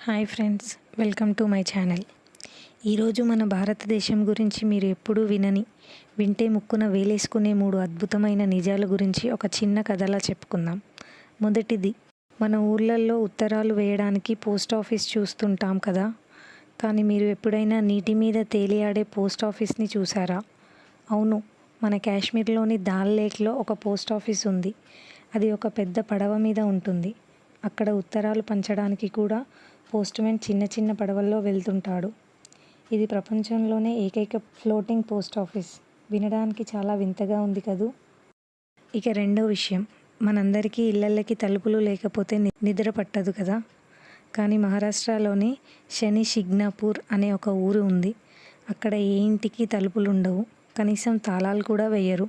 Hi friends, welcome to my channel. ఈరోజు మన భారతదేశం గురించి మీరు ఎప్పుడూ వింటే ముక్కున వేలేసుకునే 3 అద్భుతమైన నిజాల గురించి ఒక చిన్న కథలా చెప్పుకుందాం. మొదటిది, మన ఊర్లలో ఉత్తరాలు వేయడానికి పోస్ట్ ఆఫీస్ చూస్తుంటాం కదా. కానీ మీరు ఎప్పుడైనా నీటి మీద తేలియాడే పోస్ట్ ఆఫీస్ని చూసారా? అవును, మన కాశ్మీర్లోని దాల్ లేక్లో ఒక పోస్ట్ ఆఫీస్ ఉంది. అది ఒక పెద్ద పడవ మీద ఉంటుంది. అక్కడ ఉత్తరాలు పంచడానికి కూడా పోస్ట్మెన్ చిన్న చిన్న పడవల్లో వెళ్తుంటాడు. ఇది ప్రపంచంలోనే ఏకైక ఫ్లోటింగ్ పోస్ట్ ఆఫీస్. వినడానికి చాలా వింతగా ఉంది కదూ. ఇక రెండో విషయం, మనందరికీ ఇళ్లకి తలుపులు లేకపోతే నిద్ర పట్టదు కదా. కానీ మహారాష్ట్రలోని శని షిగ్నాపూర్ అనే ఒక ఊరు ఉంది. అక్కడ ఏ ఇంటికి తలుపులు ఉండవు, కనీసం తాళాలు కూడా వేయరు.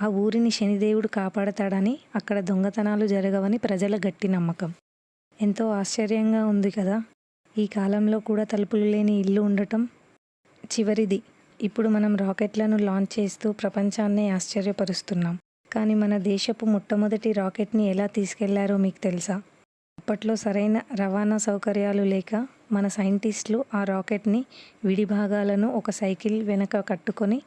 ఆ ఊరిని శనిదేవుడు కాపాడతాడని, అక్కడ దొంగతనాలు జరగవని ప్రజల గట్టి నమ్మకం. ఎంతో ఆశ్చర్యంగా ఉంది కదా. ఈ కాలంలో కూడా తలుపులు లేని ఇల్లు ఉండటం. చివరిది, ఇప్పుడు మనం రాకెట్లను లాంచ్ చేస్తూ ప్రపంచాన్నే ఆశ్చర్యపరుస్తున్నాం. కానీ మన దేశపు మొట్టమొదటి రాకెట్ని ఎలా తీసుకెళ్లారో మీకు తెలుసా? అప్పట్లో సరైన రవాణా సౌకర్యాలు లేక మన సైంటిస్టులు ఆ రాకెట్ని విడి భాగాలను ఒక సైకిల్ వెనక కట్టుకొని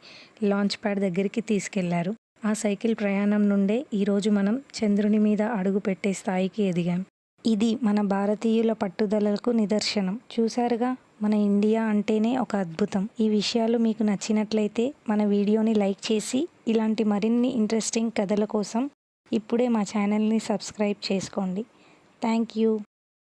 లాంచ్ ప్యాడ్ దగ్గరికి తీసుకెళ్లారు. ఆ సైకిల్ ప్రయాణం నుండే ఈరోజు మనం చంద్రుని మీద అడుగు పెట్టే స్థాయికి ఎదిగాం. ఇది మన భారతీయుల పట్టుదలకు నిదర్శనం. చూశారుగా, మన ఇండియా అంటేనే ఒక అద్భుతం. ఈ విషయాలు మీకు నచ్చినట్లయితే మన వీడియోని లైక్ చేసి ఇలాంటి మరిన్ని ఇంట్రెస్టింగ్ కథల కోసం ఇప్పుడే మా ఛానల్ని సబ్స్క్రైబ్ చేసుకోండి. Thank you.